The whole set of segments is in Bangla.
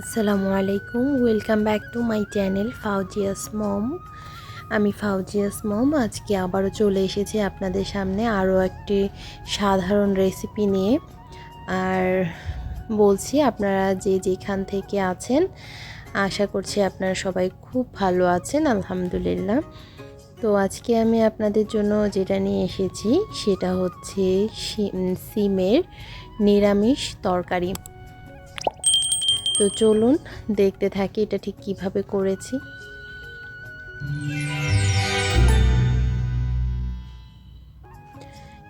আসসালামু আলাইকুম, welcome back to my channel Fauzia's mom. আমি ফাউজিয়াস মম আজকে আবারও চলে এসেছি আপনাদের সামনে আরও একটি সাধারণ রেসিপি নিয়ে। আর বলছি আপনারা যে যেখান থেকে আছেন, আশা করছি আপনারা সবাই খুব ভালো আছেন, আলহামদুলিল্লাহ। তো আজকে আমি আপনাদের জন্য যেটা নিয়ে এসেছি সেটা হচ্ছে সিমের নিরামিষ তরকারি। তো চলুন দেখতে থাকি এটা ঠিক কিভাবে করেছি।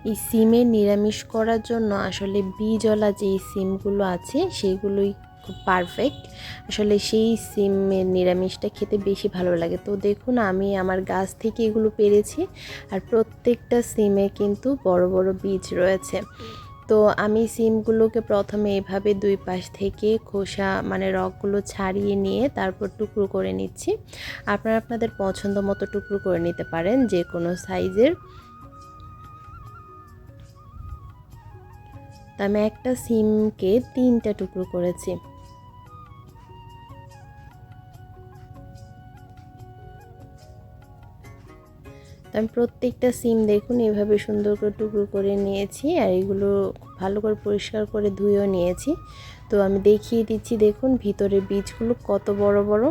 এই সিমের নিরামিষ করার জন্য আসলে বীজওয়ালা যে সিমগুলো আছে সেগুলোই খুব পারফেক্ট। আসলে সেই সিমের নিরামিষটা খেতে বেশি ভালো লাগে। তো দেখুন আমি আমার গাছ থেকে এগুলো পেরেছি, আর প্রত্যেকটা সিমে কিন্তু বড় বড় বীজ রয়েছে। তো আমি সিমগুলোকে প্রথমে এভাবে দুই পাশ থেকে খোসা রগগুলো ছাড়িয়ে নিয়ে তারপর টুকরো করে নিচ্ছি। আপনারা আপনাদের পছন্দ মতো টুকরো করে নিতে পারেন, যে কোনো সাইজের। তো আমি একটা সিমকে 3টা টুকরো করেছি। তো আমি প্রত্যেকটা সিম দেখুন এভাবে সুন্দর করে টুকরো করে নিয়েছি, আর এগুলো ভালো করে পরিষ্কার করে ধুয়েও নিয়েছি। তো আমি দেখিয়ে দিচ্ছি, দেখুন ভিতরে বীজগুলো কত বড় বড়।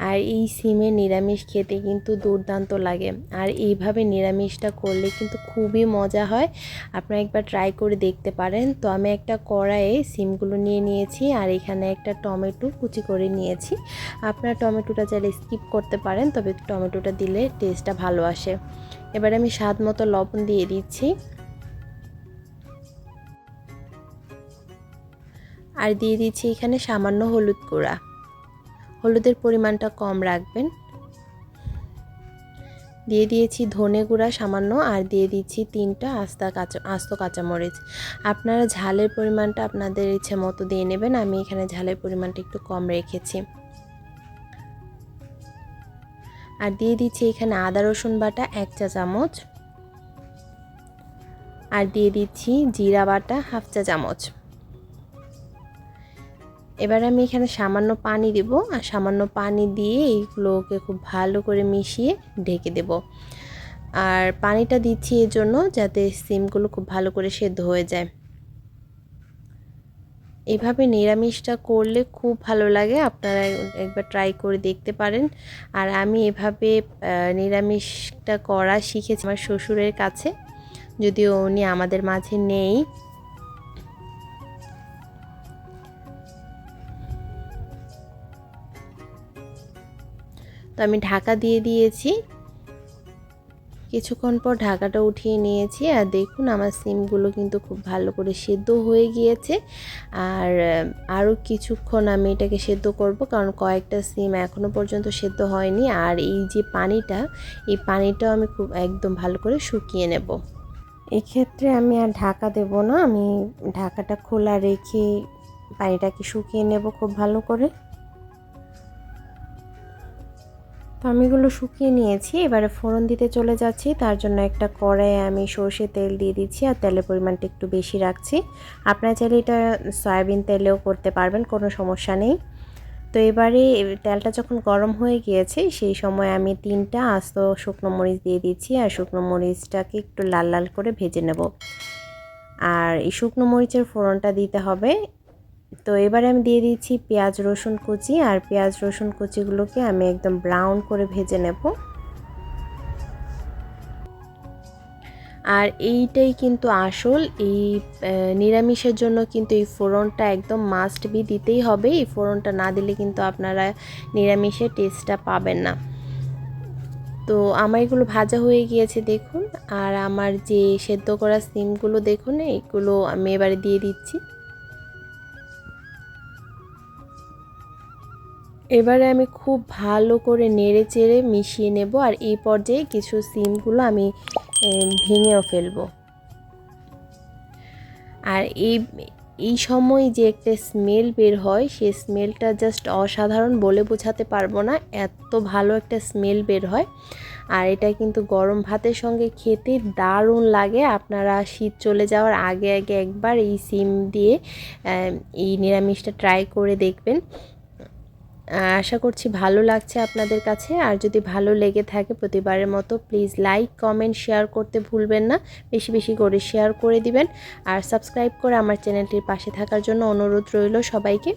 আর এই সিমের নিরামিষ খেতে কিন্তু দুর্দান্ত লাগে, আর এইভাবে নিরামিষটা করলে কিন্তু খুবই মজা হয়। আপনারা একবার ট্রাই করে দেখতে পারেন। তো আমি একটা কড়াইয়ে সিমগুলো নিয়ে নিয়েছি, আর এখানে একটা টমেটো কুচি করে নিয়েছি। আপনারা টমেটোটা চাইলে স্কিপ করতে পারেন, তবে টমেটোটা দিলে টেস্টটা ভালো আসে। এবার আমি স্বাদ মতো লবণ দিয়ে দিচ্ছি, আর দিয়ে দিচ্ছি এখানে সামান্য হলুদ গুঁড়া। হলুদের পরিমাণটা কম রাখবেন। দিয়ে দিয়েছি ধনে গুঁড়া সামান্য, আর দিয়ে দিচ্ছি 3টা আস্ত কাঁচামরিচ। আপনারা ঝালের পরিমাণটা আপনাদের ইচ্ছে মতো দিয়ে নেবেন, আমি এখানে ঝালের পরিমাণটা একটু কম রেখেছি। আর দিয়ে দিচ্ছি এখানে আদা রসুন বাটা 1 চা চামচ, আর দিয়ে দিচ্ছি জিরা বাটা 1/2 চা চামচ। এবার আমি এখানে সামান্য পানি দেব, আর সামান্য পানি দিয়ে এইগুলোকে খুব ভালো করে মিশিয়ে ঢেকে দেব। আর পানিটা দিচ্ছি এর জন্য যাতে সিমগুলো খুব ভালো করে সেদ্ধ হয়ে যায়। এভাবে নিরামিষটা করলে খুব ভালো লাগে, আপনারা একবার ট্রাই করে দেখতে পারেন। আর আমি এভাবে নিরামিষটা করা শিখেছি আমার শ্বশুরের কাছে, যদিও উনি আমাদের মাঝে নেই। তো আমি ঢাকা দিয়ে দিয়েছি, কিছুক্ষণ পর ঢাকাটা উঠিয়ে নিয়েছি, আর দেখুন আমার সিমগুলো কিন্তু খুব ভালো করে সেদ্ধ হয়ে গিয়েছে। আর আরও কিছুক্ষণ আমি এটাকে সেদ্ধ করব, কারণ কয়েকটা সিম এখনও পর্যন্ত সেদ্ধ হয়নি। আর এই যে পানিটা, এই পানিটাও আমি খুব একদম ভালো করে শুকিয়ে নেব। এক্ষেত্রে আমি আর ঢাকা দেব না, আমি ঢাকাটা খোলা রেখে পানিটাকে শুকিয়ে নেব খুব ভালো করে। তো আমি এগুলো শুকিয়ে নিয়েছি, এবারে ফোড়ন দিতে চলে যাচ্ছি। তার জন্য একটা কড়াইয়ে আমি সরষে তেল দিয়ে দিচ্ছি, আর তেলের পরিমাণটা একটু বেশি রাখছি। আপনারা চাইলে এটা সয়াবিন তেলেও করতে পারবেন, কোনো সমস্যা নেই। তো এবারে তেলটা যখন গরম হয়ে গিয়েছে সেই সময় আমি 3টা আস্ত শুকনো মরিচ দিয়ে দিচ্ছি, আর শুকনো মরিচটাকে একটু লাল লাল করে ভেজে নেব। আর এই শুকনো মরিচের ফোড়নটা দিতে হবে। তো এবারে আমি দিয়ে দিচ্ছি পেঁয়াজ রসুন কুচি, আর পেঁয়াজ রসুন কুচিগুলোকে আমি একদম ব্রাউন করে ভেজে নেব। আর এইটাই কিন্তু আসল, এই নিরামিষের জন্য কিন্তু এই ফোড়নটা একদম মাস্ট বি দিতেই হবে। এই ফোড়নটা না দিলে কিন্তু আপনারা নিরামিষের টেস্টটা পাবেন না। তো আমার এগুলো ভাজা হয়ে গিয়েছে দেখুন, আর আমার যে সেদ্ধ করা সিমগুলো দেখুন, এইগুলো আমি এবারে দিয়ে দিচ্ছি। এবারে আমি খুব ভালো করে নেড়ে চেড়ে মিশিয়ে নেব, আর এই পর্যায়ে কিছু সিমগুলো আমি ভেঙেও ফেলবো। আর এই সময় যে একটা স্মেল বের হয়, সেই স্মেলটা জাস্ট অসাধারণ, বলে বোঝাতে পারবো না, এত ভালো একটা স্মেল বের হয়। আর এটা কিন্তু গরম ভাতের সঙ্গে খেতে দারুণ লাগে। আপনারা শীত চলে যাওয়ার আগে আগে একবার এই সিম দিয়ে এই নিরামিষটা ট্রাই করে দেখবেন। আশা করছি ভালো লাগছে আপনাদের কাছে। আর যদি ভালো লেগে থাকে প্রতিবারের মতো প্লিজ লাইক কমেন্ট শেয়ার করতে ভুলবেন না, বেশি বেশি করে শেয়ার করে দিবেন। আর সাবস্ক্রাইব করে আমার চ্যানেলটির পাশে থাকার জন্য অনুরোধ রইল সবাইকে।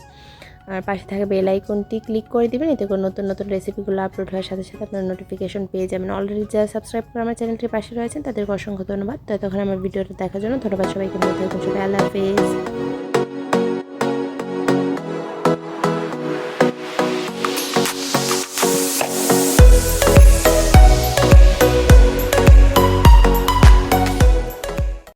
আর পাশে থাকা বেল আইকনটি ক্লিক করে দিবেন, এতে করে নতুন নতুন রেসিপিগুলো আপলোড হওয়ার সাথে সাথে আপনারা নোটিফিকেশন পেয়ে যাবেন। অলরেডি যারা সাবস্ক্রাইব করে আমার চ্যানেলটির পাশে রয়েছেন তাদেরকে অসংখ্য ধন্যবাদ। ততক্ষণ আমার ভিডিওটা দেখার জন্য ধন্যবাদ সবাইকে। ভালো থাকুন সবাই, আল্লাহ হাফেজ।